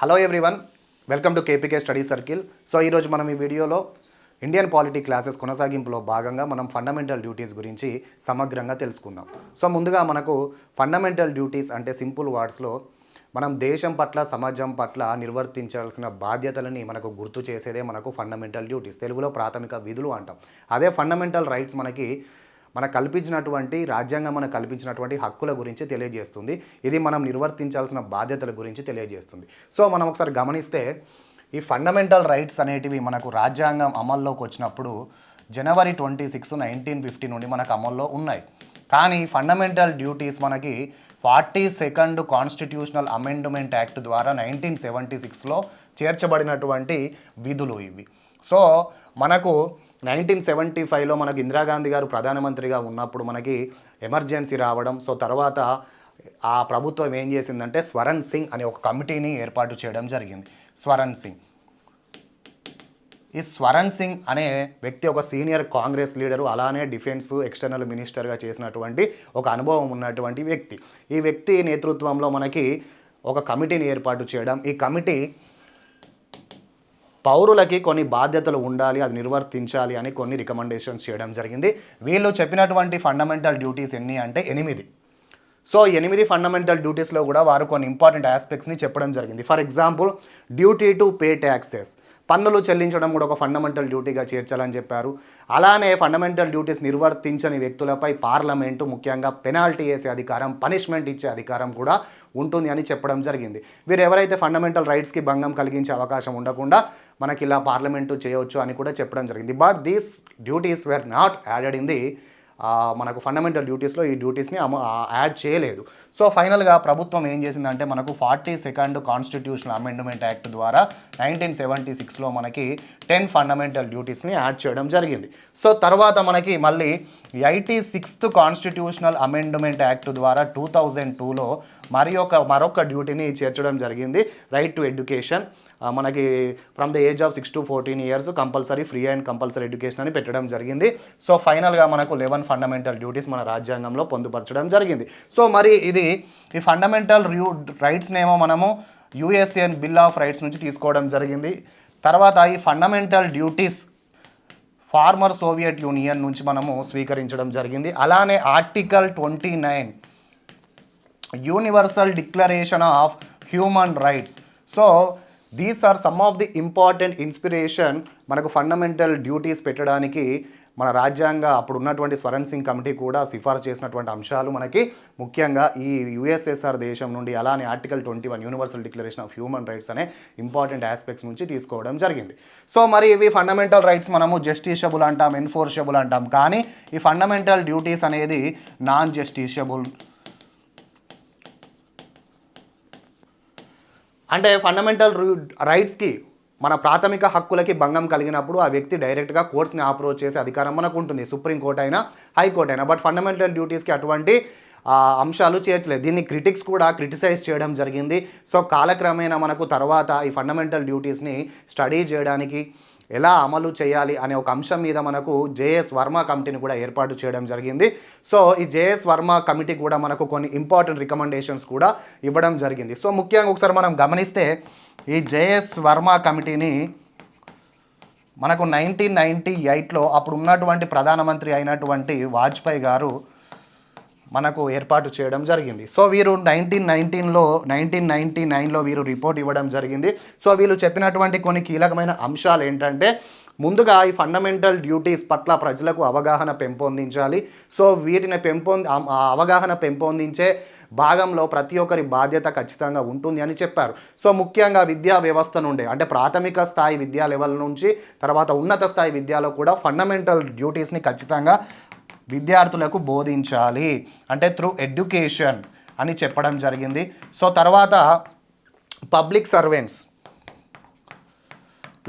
Hello everyone, welcome to KPK study circle. So ఈరోజు మనం ఈ వీడియోలో ఇండియన్ పాలిటీ క్లాసెస్ కొనసాగింపులో భాగంగా మనం ఫండమెంటల్ డ్యూటీస్ గురించి సమగ్రంగా తెలుసుకుందాం. సో ముందుగా మనకు ఫండమెంటల్ డ్యూటీస్ అంటే సింపుల్ వర్డ్స్లో మనం దేశం పట్ల సమాజం పట్ల నిర్వర్తించాల్సిన బాధ్యతలని మనకు గుర్తు చేసేదే మనకు ఫండమెంటల్ డ్యూటీస్, తెలుగులో ప్రాథమిక విధులు అంటాం. అదే ఫండమెంటల్ రైట్స్ మనకు కల్పించినటువంటి రాజ్యాంగం మనకు కల్పించినటువంటి హక్కుల గురించి తెలియజేస్తుంది. ఇది మనం నిర్వర్తించాల్సిన బాధ్యతల గురించి తెలియజేస్తుంది. సో మనం ఒకసారి గమనిస్తే ఈ ఫండమెంటల్ రైట్స్ అనేటివి మనకు రాజ్యాంగం అమల్లోకి వచ్చినప్పుడు జనవరి 26, 1950 నుండి మనకు అమల్లో ఉన్నాయి. కానీ ఫండమెంటల్ డ్యూటీస్ మనకి 42nd కాన్స్టిట్యూషనల్ అమెండ్మెంట్ యాక్ట్ ద్వారా 1976లో చేర్చబడినటువంటి విధులు ఇవి. సో మనకు 1975లో మనకు ఇందిరాగాంధీ గారు ప్రధానమంత్రిగా ఉన్నప్పుడు మనకి ఎమర్జెన్సీ రావడం. సో తర్వాత ఆ ప్రభుత్వం ఏం చేసిందంటే స్వరణ్ సింగ్ అనే ఒక కమిటీని ఏర్పాటు చేయడం జరిగింది. ఈ స్వరణ్ సింగ్ అనే వ్యక్తి ఒక సీనియర్ కాంగ్రెస్ లీడరు, అలానే డిఫెన్స్ ఎక్స్టర్నల్ మినిస్టర్గా చేసినటువంటి ఒక అనుభవం ఉన్నటువంటి వ్యక్తి. ఈ వ్యక్తి నేతృత్వంలో మనకి ఒక కమిటీని ఏర్పాటు చేయడం, ఈ కమిటీ పౌరులకి కొన్ని బాధ్యతలు ఉండాలి, అది నిర్వర్తించాలి అని కొన్ని రికమెండేషన్స్ చేయడం జరిగింది. వీళ్ళు చెప్పినటువంటి ఫండమెంటల్ డ్యూటీస్ ఎన్ని అంటే 8. సో 8 ఫండమెంటల్ డ్యూటీస్లో కూడా వారు కొన్ని ఇంపార్టెంట్ ఆస్పెక్ట్స్ని చెప్పడం జరిగింది. For example, duty to pay taxes, పన్నులు చెల్లించడం కూడా ఒక ఫండమెంటల్ డ్యూటీగా చేర్చాలని చెప్పారు. అలానే ఫండమెంటల్ డ్యూటీస్ నిర్వర్తించని వ్యక్తులపై పార్లమెంటు ముఖ్యంగా పెనాల్టీ వేసే అధికారం, పనిష్మెంట్ ఇచ్చే అధికారం కూడా ఉంటుంది అని చెప్పడం జరిగింది. వీరు ఎవరైతే ఫండమెంటల్ రైట్స్కి భంగం కలిగించే అవకాశం ఉండకుండా మనకి ఇలా పార్లమెంటు చేయవచ్చు అని కూడా చెప్పడం జరిగింది. But these duties were not added in the మనకు ఫండమెంటల్ డ్యూటీస్లో ఈ డ్యూటీస్ని యాడ్ చేయలేదు. సో ఫైనల్గా ప్రభుత్వం ఏం చేసిందంటే మనకు 42nd కాన్స్టిట్యూషనల్ అమెండ్మెంట్ యాక్ట్ ద్వారా 1976లో మనకి 10 ఫండమెంటల్ డ్యూటీస్ని యాడ్ చేయడం జరిగింది. సో తర్వాత మనకి మళ్ళీ 86th కాన్స్టిట్యూషనల్ అమెండ్మెంట్ యాక్ట్ ద్వారా 2002లో మరొక డ్యూటీని చేర్చడం జరిగింది. రైట్ టు ఎడ్యుకేషన్, మనకి from the age of 6 to 14 years compulsory free and compulsory education అని పెట్టడం జరిగింది. సో ఫైనల్గా మనకు 11 ఫండమెంటల్ డ్యూటీస్ మన రాజ్యాంగంలో పొందుపరచడం జరిగింది. సో మరి ఈ ఫండమెంటల్ రైట్స్నేమో మనము యుఎస్ఎన్ బిల్ ఆఫ్ రైట్స్ నుంచి తీసుకోవడం జరిగింది. తర్వాత ఈ fundamental duties former Soviet union నుంచి మనము స్వీకరించడం జరిగింది. అలానే article 29 universal declaration of human rights. So these are some of the important inspiration మనకు ఫండమెంటల్ డ్యూటీస్ పెట్టడానికి మన రాజ్యాంగ అప్పుడు ఉన్నటువంటి స్వరణ్ సింగ్ కమిటీ కూడా సిఫార్సు చేసినటువంటి అంశాలు మనకి ముఖ్యంగా ఈ యుఎస్ఎస్ఆర్ దేశం నుండి, అలానే article 21 universal declaration of human rights అనే ఇంపార్టెంట్ ఆస్పెక్ట్స్ నుంచి తీసుకోవడం జరిగింది. సో మరి ఇవి ఫండమెంటల్ రైట్స్ మనము జస్టిషియబుల్ అంటాం, ఎన్ఫోర్సబుల్ అంటాం. కానీ ఈ ఫండమెంటల్ డ్యూటీస్ అనేది నాన్ జస్టిషియబుల్. అంటే ఫండమెంటల్ రైట్స్కి, మన ప్రాథమిక హక్కులకి భంగం కలిగినప్పుడు ఆ వ్యక్తి డైరెక్ట్గా కోర్ట్స్ని అప్రోచ్ చేసే అధికారం మనకు ఉంటుంది, సుప్రీంకోర్టు అయినా హైకోర్టు అయినా. బట్ ఫండమెంటల్ డ్యూటీస్కి అటువంటి అంశాలు చేర్చలేదు. దీన్ని క్రిటిక్స్ కూడా క్రిటిసైజ్ చేయడం జరిగింది. సో కాలక్రమేణా మనకు తర్వాత ఈ ఫండమెంటల్ డ్యూటీస్ని స్టడీ చేయడానికి ఎలా అమలు చేయాలి అనే ఒక అంశం మీద మనకు జేఎస్ వర్మ కమిటీని కూడా ఏర్పాటు చేయడం జరిగింది. సో ఈ జేఎస్ వర్మ కమిటీ కూడా మనకు కొన్ని ఇంపార్టెంట్ రికమెండేషన్స్ కూడా ఇవ్వడం జరిగింది. సో ముఖ్యంగా ఒకసారి మనం గమనిస్తే ఈ జేఎస్ వర్మ కమిటీని మనకు 1998లో అప్పుడు ఉన్నటువంటి ప్రధానమంత్రి అయినటువంటి వాజ్పేయి గారు మనకు ఏర్పాటు చేయడం జరిగింది. సో వీరు 1999లో వీరు రిపోర్ట్ ఇవ్వడం జరిగింది. సో వీళ్ళు చెప్పినటువంటి కొన్ని కీలకమైన అంశాలు ఏంటంటే, ముందుగా ఈ ఫండమెంటల్ డ్యూటీస్ పట్ల ప్రజలకు అవగాహన పెంపొందించాలి. సో వీటిని అవగాహన పెంపొందించే భాగంలో ప్రతి ఒక్కరి బాధ్యత ఖచ్చితంగా ఉంటుంది అని చెప్పారు. సో ముఖ్యంగా విద్యా వ్యవస్థ నుండి, అంటే ప్రాథమిక స్థాయి విద్యా లెవెల్ నుంచి తర్వాత ఉన్నత స్థాయి విద్యలో కూడా ఫండమెంటల్ డ్యూటీస్ని ఖచ్చితంగా విద్యార్థులకు బోధించాలి, అంటే త్రూ ఎడ్యుకేషన్ అని చెప్పడం జరిగింది. సో తర్వాత పబ్లిక్ సర్వెంట్స్,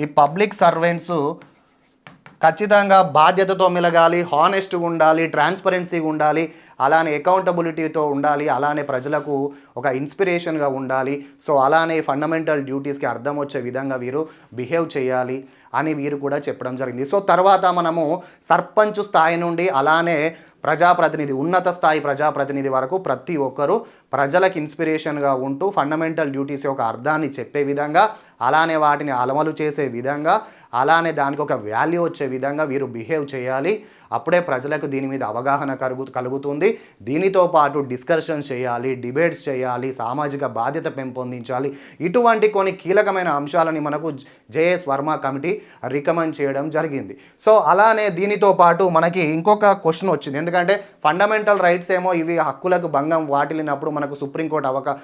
ఈ పబ్లిక్ సర్వెంట్స్ ఖచ్చితంగా బాధ్యతతో మెలగాలి, హానెస్ట్గా ఉండాలి, ట్రాన్స్పరెన్సీగా ఉండాలి, అలానే అకౌంటబిలిటీతో ఉండాలి, అలానే ప్రజలకు ఒక ఇన్స్పిరేషన్గా ఉండాలి. సో అలానే ఫండమెంటల్ డ్యూటీస్కి అర్థం వచ్చే విధంగా వీరు బిహేవ్ చేయాలి అని వీరు కూడా చెప్పడం జరిగింది. సో తర్వాత మనము సర్పంచ్ స్థాయి నుండి అలానే ప్రజాప్రతినిధి, ఉన్నత స్థాయి ప్రజాప్రతినిధి వరకు ప్రతి ఒక్కరూ ప్రజలకు ఇన్స్పిరేషన్గా ఉంటూ ఫండమెంటల్ డ్యూటీస్ యొక్క అర్థాన్ని చెప్పే విధంగా, అలానే వాటిని అమలు చేసే విధంగా, అలానే దానికి ఒక వాల్యూ వచ్చే విధంగా వీరు బిహేవ్ చేయాలి. అప్పుడే ప్రజలకు దీని మీద అవగాహన కలుగుతుంది. దీనితో పాటు డిస్కషన్స్ చేయాలి, డిబేట్స్ చేయాలి, సామాజిక బాధ్యత పెంపొందించాలి. ఇటువంటి కొన్ని కీలకమైన అంశాలని మనకు జేఎస్ వర్మ కమిటీ రికమెండ్ చేయడం జరిగింది. సో అలానే దీనితో పాటు మనకి ఇంకొక క్వశ్చన్ వచ్చింది. ఎందుకంటే ఫండమెంటల్ రైట్స్ ఏమో ఇవి హక్కులకు భంగం వాటిల్లినప్పుడు మనకు సుప్రీంకోర్టు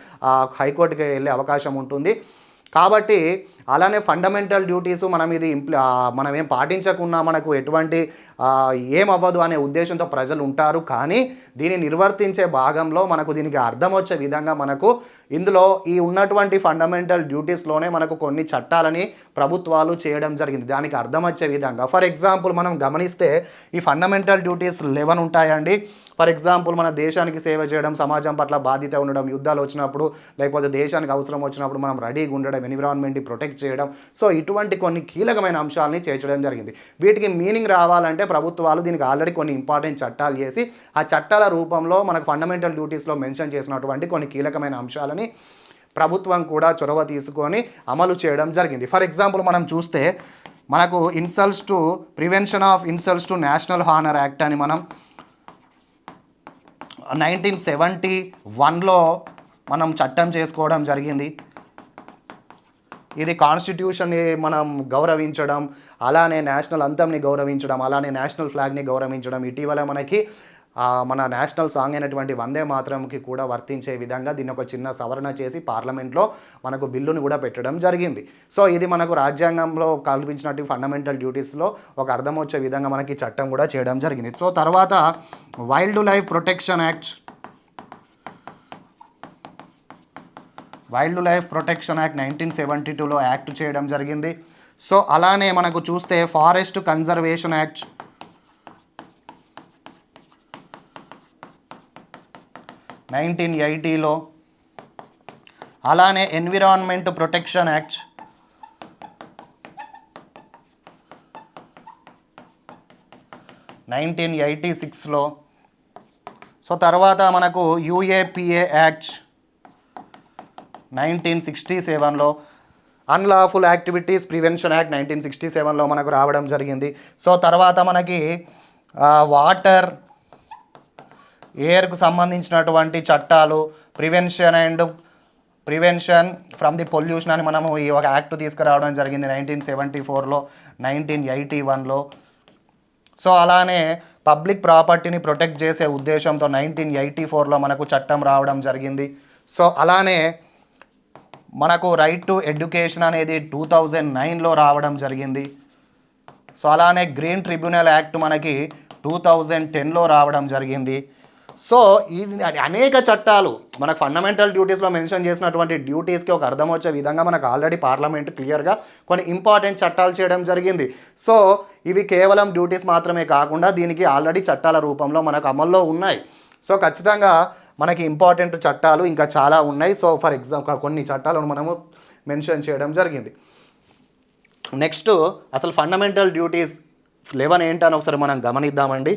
హైకోర్టుకి వెళ్ళే అవకాశం ఉంటుంది. కాబట్టి అలానే ఫండమెంటల్ డ్యూటీస్ మనం ఏం పాటించకున్నా మనకు ఎటువంటి ఏమవ్వదు అనే ఉద్దేశంతో ప్రజలు ఉంటారు. కానీ దీన్ని నిర్వర్తించే భాగంలో మనకు దీనికి అర్థం వచ్చే విధంగా మనకు ఇందులో ఈ ఉన్నటువంటి ఫండమెంటల్ డ్యూటీస్లోనే మనకు కొన్ని చట్టాలని ప్రభుత్వాలు చేయడం జరిగింది దానికి అర్థం వచ్చే విధంగా. ఫర్ ఎగ్జాంపుల్ మనం గమనిస్తే ఈ ఫండమెంటల్ డ్యూటీస్ 11 ఉంటాయండి. ఫర్ ఎగ్జాంపుల్ మన దేశానికి సేవ చేయడం, సమాజం పట్ల బాధ్యత ఉండడం, యుద్ధాలు వచ్చినప్పుడు లేకపోతే దేశానికి అవసరం వచ్చినప్పుడు మనం రెడీగా ఉండడం, ఎన్విరాన్మెంట్ని ప్రొటెక్ట్ చేయడం. సో ఇటువంటి కొన్ని కీలకమైన అంశాలని చేర్చడం జరిగింది. వీటికి మీనింగ్ రావాలంటే ప్రభుత్వాలు దీనికి ఆల్రెడీ కొన్ని ఇంపార్టెంట్ చట్టాలు చేసి ఆ చట్టాల రూపంలో మనకు ఫండమెంటల్ డ్యూటీస్లో మెన్షన్ చేసినటువంటి కొన్ని కీలకమైన అంశాలని ప్రభుత్వం కూడా చొరవ తీసుకొని అమలు చేయడం జరిగింది. ఫర్ ఎగ్జాంపుల్ మనం చూస్తే మనకు prevention of insults to national honour act అని మనం 1971లో మనం చట్టం చేసుకోవడం జరిగింది. ఇది కాన్స్టిట్యూషన్ని మనం గౌరవించడం, అలానే నేషనల్ అంథమ్ని గౌరవించడం, అలానే నేషనల్ ఫ్లాగ్ని గౌరవించడం, ఇటీవల మనకి మన నేషనల్ సాంగ్ అయినటువంటి వందే మాతరంకి కూడా వర్తించే విధంగా దీన్ని ఒక చిన్న సవరణ చేసి పార్లమెంట్లో మనకు బిల్లును కూడా పెట్టడం జరిగింది. సో ఇది మనకు రాజ్యాంగంలో కల్పించినటువంటి ఫండమెంటల్ డ్యూటీస్లో ఒక అర్థం వచ్చే విధంగా మనకి చట్టం కూడా చేయడం జరిగింది. సో తర్వాత వైల్డ్ లైఫ్ ప్రొటెక్షన్ యాక్ట్ 1972లో యాక్ట్ చేయడం జరిగింది. సో అలానే మనకు చూస్తే ఫారెస్ట్ కన్జర్వేషన్ యాక్ట్ 1980లో, అలానే ఎన్విరాన్మెంట్ ప్రొటెక్షన్ యాక్ట్ 1986లో. సో తర్వాత మనకు యూఏపిఏ యాక్ట్ 1967లో, అన్లాఫుల్ యాక్టివిటీస్ ప్రివెన్షన్ యాక్ట్ 1967లో మనకు రావడం జరిగింది. సో తర్వాత మనకి వాటర్ ఎయిర్కు సంబంధించినటువంటి చట్టాలు ప్రివెన్షన్ ఫ్రమ్ ది పొల్యూషన్ అని మనము ఈ ఒక యాక్ట్ తీసుకురావడం జరిగింది 1974లో, 1981లో. సో అలానే పబ్లిక్ ప్రాపర్టీని ప్రొటెక్ట్ చేసే ఉద్దేశంతో 1984లో మనకు చట్టం రావడం జరిగింది. సో అలానే మనకు రైట్ టు ఎడ్యుకేషన్ అనేది 2009లో రావడం జరిగింది. సో అలానే గ్రీన్ ట్రిబ్యునల్ యాక్ట్ మనకి 2010లో రావడం జరిగింది. సో ఈ అనేక చట్టాలు మనకు ఫండమెంటల్ డ్యూటీస్లో మెన్షన్ చేసినటువంటి డ్యూటీస్కి ఒక అర్థం వచ్చే విధంగా మనకు ఆల్రెడీ పార్లమెంట్ క్లియర్గా కొన్ని ఇంపార్టెంట్ చట్టాలు చేయడం జరిగింది. సో ఇవి కేవలం డ్యూటీస్ మాత్రమే కాకుండా దీనికి ఆల్రెడీ చట్టాల రూపంలో మనకు అమల్లో ఉన్నాయి. సో ఖచ్చితంగా మనకి ఇంపార్టెంట్ చట్టాలు ఇంకా చాలా ఉన్నాయి. సో ఫర్ ఎగ్జాంపుల్ కొన్ని చట్టాలను మనము మెన్షన్ చేయడం జరిగింది. నెక్స్ట్ అసలు ఫండమెంటల్ డ్యూటీస్ 11 ఏంటని ఒకసారి మనం గమనిద్దామండి.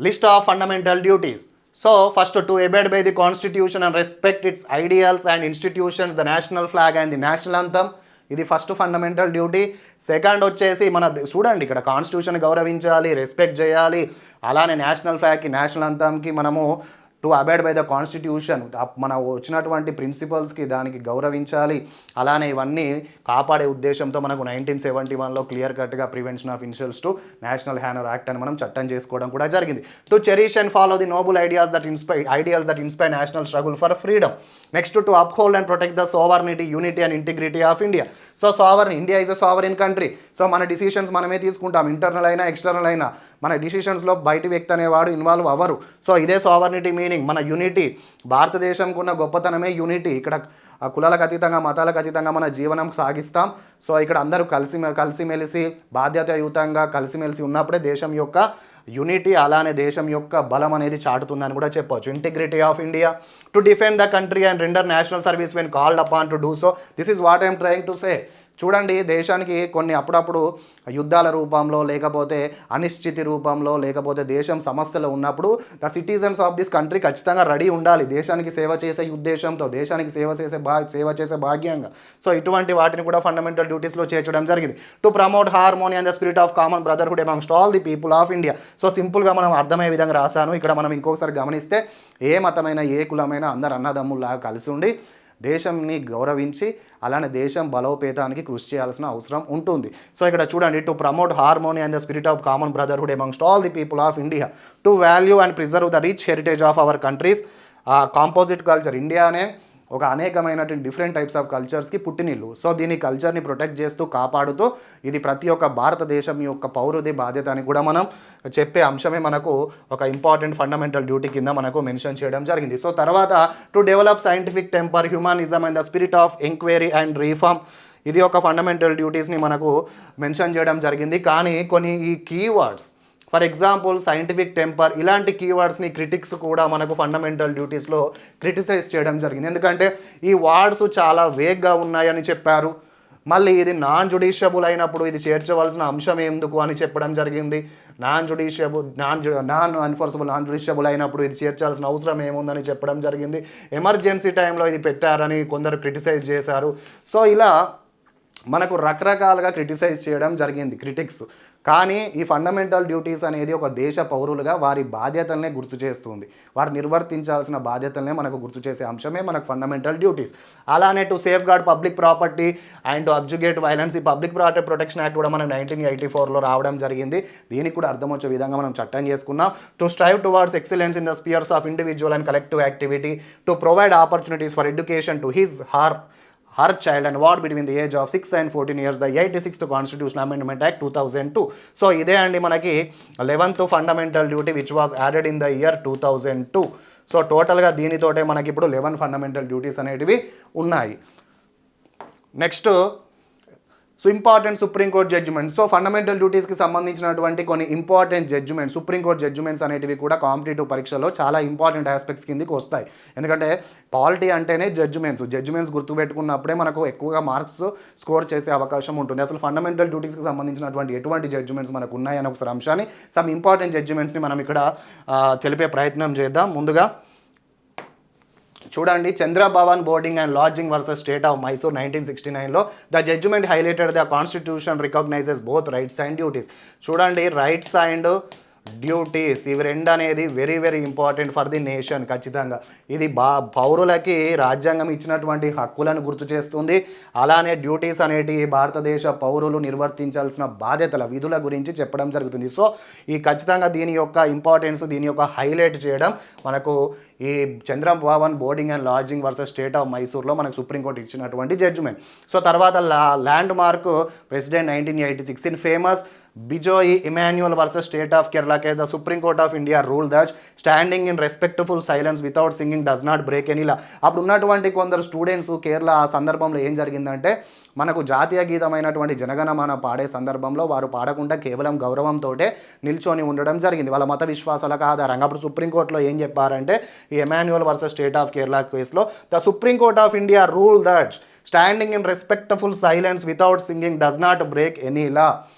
List of fundamental duties. So first, to abide by the constitution and respect its ideals and institutions, the national flag and the national anthem. ఇది ఫస్ట్ ఫండమెంటల్ డ్యూటీ. సెకండ్ వచ్చేసి చూడండి ఇక్కడ constitution గౌరవించాలి, respect చేయాలి, అలానే నేషనల్ ఫ్లాగ్కి నేషనల్ అంథమ్కి మనము to abide by the constitution, మన వచ్చినటువంటి ప్రిన్సిపల్స్కి దానికి గౌరవించాలి. అలానే ఇవన్నీ కాపాడే ఉద్దేశంతో మనకు 1971లో క్లియర్ కట్గా prevention of insults to national honour act అని మనం చట్టం చేసుకోవడం కూడా జరిగింది. To cherish and follow the noble ideas that inspire national struggle for freedom. Next, to uphold and protect the sovereignty, unity and integrity of India. So India is a sovereign country. So మన decisions మనమే తీసుకుంటాం, internal అయినా external అయినా. మన డిసిషన్స్లో బయటి వ్యక్తి అనేవాడు involve అవ్వరు. సో ఇదే సావర్నిటీ మీనింగ్, మన యూనిటీ. భారతదేశంకు ఉన్న గొప్పతనమే యూనిటీ. ఇక్కడ కులాలకు అతీతంగా, మతాలకు అతీతంగా మన జీవనం సాగిస్తాం. సో ఇక్కడ అందరూ కలిసిమెలిసి బాధ్యతాయుతంగా కలిసిమెలిసి ఉన్నప్పుడే దేశం యొక్క యూనిటీ, అలానే దేశం యొక్క బలం అనేది చాటుతుందని కూడా చెప్పవచ్చు. Integrity of India, to defend the country and render national service when called upon to do so. This is what I'm trying to say. చూడండి దేశానికి కొన్ని అప్పుడప్పుడు యుద్ధాల రూపంలో లేకపోతే అనిశ్చితి రూపంలో లేకపోతే దేశం సమస్యలు ఉన్నప్పుడు the citizens of this country ఖచ్చితంగా రెడీ ఉండాలి దేశానికి సేవ చేసే ఉద్దేశంతో, దేశానికి సేవ చేసే భాగ్యంగా. సో ఇటువంటి వాటిని కూడా ఫండమెంటల్ డ్యూటీస్లో చేర్చడం జరిగింది. To promote harmony and the spirit of common brotherhood amongst all the people of India. So సింపుల్గా మనం అర్థమయ్యే విధంగా రాశాను. ఇక్కడ మనం ఇంకొకసారి గమనిస్తే ఏ మతమైన ఏ కులమైన అందరు అన్నదమ్ముల్లాగా కలిసి ఉండి దేశంని గౌరవించి అలానే దేశం బలోపేతానికి కృషి చేయాల్సిన అవసరం ఉంటుంది. సో ఇక్కడ చూడండి, to promote harmony and the spirit of common brotherhood amongst all the people of India, to value and preserve the rich heritage of our country's. Composite culture, ఇండియానే ఒక అనేకమైనటువంటి డిఫరెంట్ టైప్స్ ఆఫ్ కల్చర్స్కి పుట్టినిల్లు. So దీని కల్చర్ని protect చేస్తూ కాపాడుతూ ఇది ప్రతి ఒక్క భారతదేశం యొక్క పౌరుడి బాధ్యత అని కూడా మనం చెప్పే అంశమే మనకు ఒక ఇంపార్టెంట్ ఫండమెంటల్ డ్యూటీ కింద మనకు మెన్షన్ చేయడం జరిగింది. సో తర్వాత to develop scientific temper, humanism and the spirit of enquiry and reform. ఇది ఒక ఫండమెంటల్ డ్యూటీస్ని మనకు మెన్షన్ చేయడం జరిగింది. కానీ కొన్ని ఈ keywords, for example scientific temper, ఇలాంటి కీవర్డ్స్ని క్రిటిక్స్ కూడా మనకు ఫండమెంటల్ డ్యూటీస్లో క్రిటిసైజ్ చేయడం జరిగింది. ఎందుకంటే ఈ వర్డ్స్ చాలా వేగ్గా ఉన్నాయని చెప్పారు. మళ్ళీ ఇది నాన్ జుడిషియబుల్ అయినప్పుడు ఇది చేర్చవలసిన అంశం ఎందుకు అని చెప్పడం జరిగింది. నాన్ జుడిషియబుల్ అయినప్పుడు ఇది చేర్చాల్సిన అవసరం ఏముందని చెప్పడం జరిగింది. ఎమర్జెన్సీ టైంలో ఇది పెట్టారని కొందరు క్రిటిసైజ్ చేశారు. సో ఇలా మనకు రకరకాలుగా క్రిటిసైజ్ చేయడం జరిగింది క్రిటిక్స్. కానీ ఈ ఫండమెంటల్ డ్యూటీస్ అనేది ఒక దేశ పౌరులుగా వారి బాధ్యతలనే గుర్తు చేస్తుంది, వారు నిర్వర్తించాల్సిన బాధ్యతలనే మనకు గుర్తు చేసే అంశమే మనకు ఫండమెంటల్ డ్యూటీస్. అలానే to safeguard public property and to abjure violence. ఈ పబ్లిక్ ప్రాపర్టీ ప్రొటెక్షన్ యాక్ట్ కూడా మనం 1984లో రావడం జరిగింది. దీనికి కూడా అర్థం వచ్చే విధంగా మనం చట్టం చేసుకున్నాం. To strive towards excellence in the spheres of individual and collective activity, to provide opportunities for education to her child and what between the age of 6 and 14 years, the 86th Constitutional Amendment Act 2002. So ఇదే అండి మనకి 11th fundamental duty which was added in the year 2002. So టోటల్గా దీనితోటే మనకి ఇప్పుడు 11 fundamental duties అనేటివి ఉన్నాయి. Next so important supreme court judgement. So fundamental డ్యూటీస్కి సంబంధించినటువంటి కొన్ని ఇంపార్టెంట్ జడ్జిమెంట్స్, సుప్రీంకోర్టు జడ్జిమెంట్స్ అనేటివి కూడా కాంపిటేటివ్ పరీక్షలో చాలా ఇంపార్టెంట్ ఆస్పెక్ట్స్ కిందకి వస్తాయి. ఎందుకంటే పాలిటీ అంటేనే జడ్జిమెంట్స్ గుర్తుపెట్టుకున్నప్పుడే మనకు ఎక్కువగా మార్క్స్ స్కోర్ చేసే అవకాశం ఉంటుంది. అసలు ఫండమెంటల్ డ్యూటీస్కి సంబంధించినటువంటి ఎటువంటి జడ్జిమెంట్స్ మనకు ఉన్నాయని ఒకసారి అంశాన్ని, సమ్ ఇంపార్టెంట్ జడ్జిమెంట్స్ని మనం ఇక్కడ తెలిపే ప్రయత్నం చేద్దాం. ముందుగా చూడండి, Chandrabhavan boarding and lodging versus state of Mysore 1969లో the judgement highlighted the constitution recognises both rights and duties. చూడండి, రైట్స్ అండ్ డ్యూటీస్ ఇవి రెండు అనేది very very important for the nation. ఖచ్చితంగా ఇది పౌరులకి రాజ్యాంగం ఇచ్చినటువంటి హక్కులను గుర్తు చేస్తుంది. అలానే డ్యూటీస్ అనేటి భారతదేశ పౌరులు నిర్వర్తించాల్సిన బాధ్యతల విధుల గురించి చెప్పడం జరుగుతుంది. సో ఈ ఖచ్చితంగా దీని యొక్క ఇంపార్టెన్స్, దీని యొక్క హైలైట్ చేయడం మనకు ఈ Chandrabhavan boarding and lodging versus state of మైసూర్లో మనకు సుప్రీంకోర్టు ఇచ్చినటువంటి జడ్జిమెంట్. సో తర్వాత landmark president 1986 in famous Bijoe Emmanuel versus state of Kerala case the supreme court of India rule that standing in respectful silence without singing does not break any law. అప్పుడు ఉన్నటువంటి కొందరు students Kerala ఆ సందర్భంలో ఏం జరిగిందంటే మనకు జాతీయ గీతమైనటువంటి జనగణమన పాడే సందర్భంలో వారు పాడకుండా కేవలం గౌరవంతో నిల్చొని ఉండడం జరిగింది వాళ్ళ మత విశ్వాసాలకు ఆధారంగా. అప్పుడు సుప్రీంకోర్టులో ఏం చెప్పారంటే ఈ Emmanuel versus state of Kerala కేసులో the supreme court of India rule that standing in respectful silence without singing does not break any law.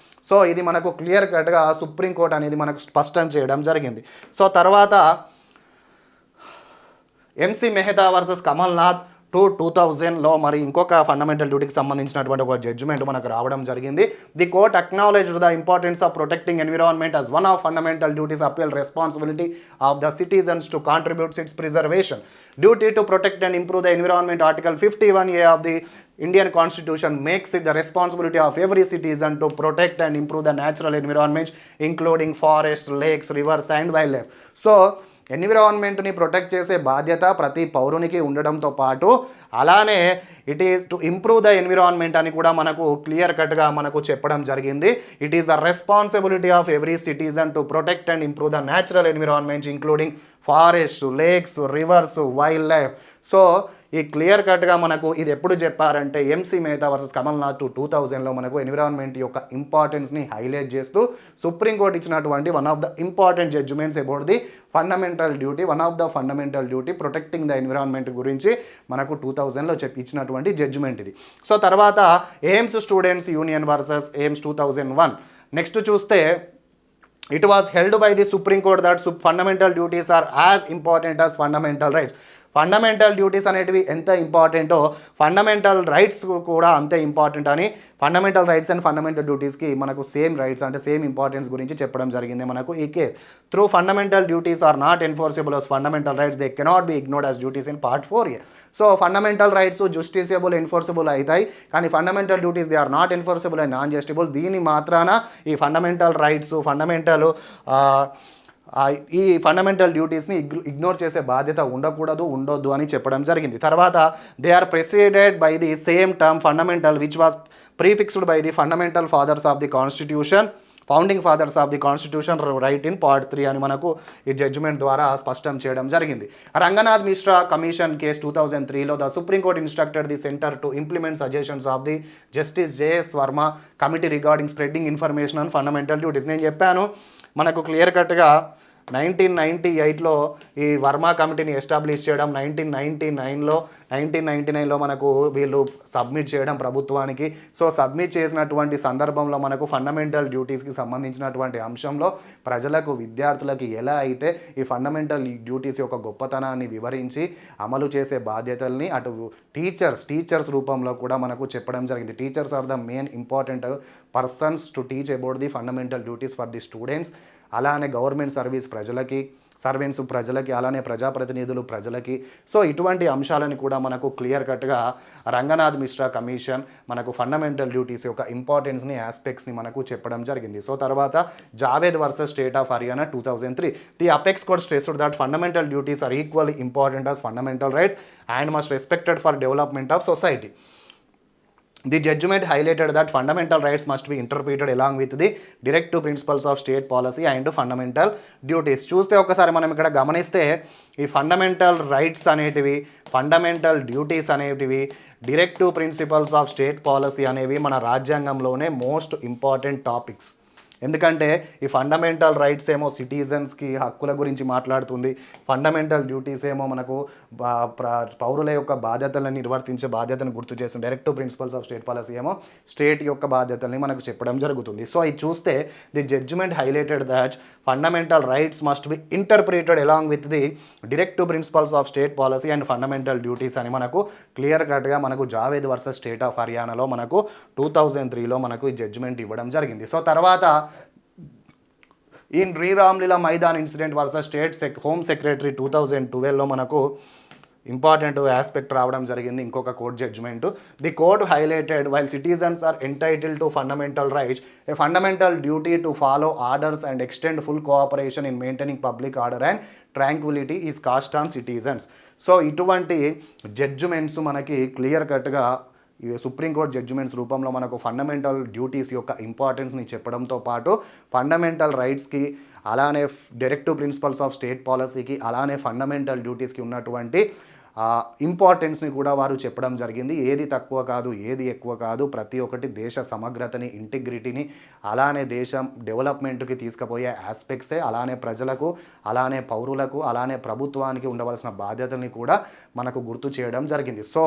So ఇది మనకు క్లియర్ కట్గా సుప్రీంకోర్టు అనేది మనకు స్పష్టం చేయడం జరిగింది. సో తర్వాత ఎంసీ మెహతా వర్సెస్ కమల్నాథ్ 2000లో మరి ఇంకొక ఫండమెంటల్ డ్యూటీకి సంబంధించినటువంటి ఒక జడ్జిమెంట్ మనకు రావడం జరిగింది. The court acknowledged the importance of protecting environment as one of fundamental duties uphill responsibility of the citizens to contribute its preservation. Duty to protect and improve the environment, Article 51A of the Indian Constitution makes it the responsibility of every citizen to protect and improve the natural environment including forests, lakes, rivers and wildlife. So ఎన్విరాన్మెంట్ని protect చేసే బాధ్యత ప్రతి పౌరునికి ఉండడంతో పాటు అలానే it is to improve the environment అని కూడా మనకు క్లియర్ కట్గా మనకు చెప్పడం జరిగింది. It is the responsibility of every citizen to protect and improve the natural environment including forest, lakes, rivers, wildlife. So ఈ క్లియర్ కట్గా మనకు ఇది ఎప్పుడు చెప్పారంటే ఎంసీ మేహతా వర్సెస్ కమల్నాథ్ 2000లో మనకు ఎన్విరాన్మెంట్ యొక్క ఇంపార్టెన్స్ని హైలైట్ చేస్తూ సుప్రీంకోర్టు ఇచ్చినటువంటి one of the important judgments about the fundamental duty, one of the fundamental duty protecting the environment గురించి మనకు 2000లో ఇచ్చినటువంటి జడ్జిమెంట్ ఇది. సో తర్వాత AIIMS students union versus AIIMS 2001. Next చూస్తే it was held by the Supreme Court that fundamental duties are as important as fundamental rights. Fundamental duties అనేటివి ఎంత ఇంపార్టెంటో ఫండమెంటల్ రైట్స్ కూడా అంతే ఇంపార్టెంట్ అని ఫండమెంటల్ రైట్స్ అండ్ ఫండమెంటల్ డ్యూటీస్కి మనకు same rights అంటే సేమ్ ఇంపార్టెన్స్ గురించి చెప్పడం జరిగింది మనకు ఈ case. Through fundamental duties are not enforceable as fundamental rights, they cannot be ignored as duties in part 4A. So fundamental rights justiciable, enforceable అవుతాయి, కానీ fundamental duties they are not enforceable and non justiciable. దీని మాత్రాన ఈ fundamental rights, ఈ fundamental డ్యూటీస్ని ignore చేసే బాధ్యత ఉండొద్దు అని చెప్పడం జరిగింది. తర్వాత they are preceded by the same term fundamental which was prefixed by the fundamental fathers of the constitution, founding fathers of the constitution right in part 3 అని మనకు ఈ జడ్జిమెంట్ ద్వారా స్పష్టం చేయడం జరిగింది. రంగనాథ్ మిశ్రా కమిషన్ కేస్ 2003లో the supreme court instructed the centre to implement suggestions of the justice JS Verma committee regarding spreading information on fundamental duties. నేను చెప్పాను మనకు క్లియర్ కట్గా 1998లో ఈ వర్మా కమిటీని ఎస్టాబ్లిష్ చేయడం, 1999లో మనకు వీళ్ళు సబ్మిట్ చేయడం ప్రభుత్వానికి. సో సబ్మిట్ చేసినటువంటి సందర్భంలో మనకు ఫండమెంటల్ డ్యూటీస్కి సంబంధించినటువంటి అంశంలో ప్రజలకు, విద్యార్థులకి ఎలా అయితే ఈ ఫండమెంటల్ డ్యూటీస్ యొక్క గొప్పతనాన్ని వివరించి అమలు చేసే బాధ్యతల్ని అటు టీచర్స్ రూపంలో కూడా మనకు చెప్పడం జరిగింది. Teachers are the main important persons to teach about the fundamental duties for the students. అలానే గవర్నమెంట్ సర్వెంట్స్ ప్రజలకి, అలానే ప్రజాప్రతినిధులు ప్రజలకి. సో ఇటువంటి అంశాలను కూడా మనకు క్లియర్ కట్గా రంగనాథ్ మిశ్రా కమిషన్ మనకు ఫండమెంటల్ డ్యూటీస్ యొక్క ఇంపార్టెన్స్ని, ఆస్పెక్ట్స్ని మనకు చెప్పడం జరిగింది. సో తర్వాత Javed versus state of Haryana 2003. The apex court stressed that fundamental duties are equally important as fundamental rights and must respected for development of society. The judgment highlighted that fundamental rights must be interpreted along with the directive principles of state policy and fundamental duties. చూస్తే ఒకసారి మనం ఇక్కడ గమనిస్తే ఈ fundamental rights అనేటివి, fundamental duties అనేటివి, directive principles of state policy అనేవి మన రాజ్యాంగంలోనే మోస్ట్ ఇంపార్టెంట్ టాపిక్స్. ఎందుకంటే ఈ ఫండమెంటల్ రైట్స్ ఏమో సిటిజన్స్కి హక్కుల గురించి మాట్లాడుతుంది, ఫండమెంటల్ డ్యూటీస్ ఏమో మనకు పౌరుల యొక్క బాధ్యతలను నిర్వర్తించే బాధ్యతను గుర్తు చేస్తుంది. Directive principles of state policy ఏమో స్టేట్ యొక్క బాధ్యతల్ని మనకు చెప్పడం జరుగుతుంది. సో ఇది చూస్తే the judgment highlighted that fundamental rights must be interpreted along with the directive principles of state policy and fundamental duties అని మనకు క్లియర్ కట్గా మనకు జావేద్ వర్సెస్ స్టేట్ ఆఫ్ హర్యానాలో మనకు 2003లో మనకు ఈ జడ్జిమెంట్ ఇవ్వడం జరిగింది. సో తర్వాత in Shriramlila Maidan incident versus state home secretary 2012లో మనకు ఇంపార్టెంట్ ఆస్పెక్ట్ రావడం జరిగింది. ఇంకొక court judgement. The court highlighted while citizens are entitled to fundamental rights, a fundamental duty to follow orders and extend full cooperation in maintaining public order and tranquillity is cast on citizens. So ఇటువంటి judgements మనకి clear కట్గా ఈ supreme court judgements రూపంలో మనకు fundamental duties యొక్క ఇంపార్టెన్స్ని చెప్పడంతో పాటు fundamental రైట్స్కి, అలానే డైరెక్టివ్ ప్రిన్సిపల్స్ ఆఫ్ స్టేట్ పాలసీకి, అలానే ఫండమెంటల్ డ్యూటీస్కి ఉన్నటువంటి ఇంపార్టెన్స్ని కూడా వారు చెప్పడం జరిగింది. ఏది తక్కువ కాదు, ఏది ఎక్కువ కాదు, ప్రతి ఒక్కటి దేశ సమగ్రతని, ఇంటిగ్రిటీని, అలానే దేశం డెవలప్మెంట్కి తీసుకుపోయే ఆస్పెక్ట్సే, అలానే ప్రజలకు, అలానే పౌరులకు, అలానే ప్రభుత్వానికి ఉండవలసిన బాధ్యతల్ని కూడా మనకు గుర్తు చేయడం జరిగింది. సో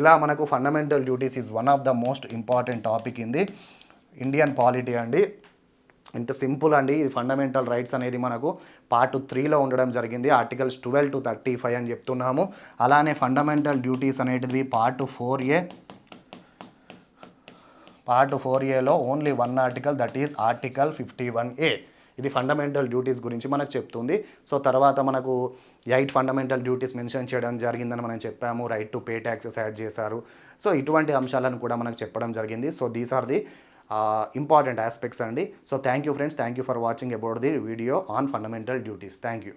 ఇలా మనకు fundamental duties is one of the most important topic in the Indian polity అండి. ఇంత సింపుల్ అండి. ఇది ఫండమెంటల్ రైట్స్ అనేది మనకు పార్ట్ 3లో ఉండడం జరిగింది. ఆర్టికల్స్ 12 to 35 అని చెప్తున్నాము. అలానే ఫండమెంటల్ డ్యూటీస్ అనేటివి పార్ట్ 4Aలో only one article, that is article 51A. ఇది ఫండమెంటల్ డ్యూటీస్ గురించి మనకు చెప్తుంది. సో తర్వాత మనకు 8 ఫండమెంటల్ డ్యూటీస్ మెన్షన్ చేయడం జరిగిందని మనం చెప్పాము. Right to pay taxes add చేశారు. సో ఇటువంటి అంశాలను కూడా మనకు చెప్పడం జరిగింది. So these are the important aspects అండి. So thank you friends, thank you for watching about the video on fundamental duties. Thank you.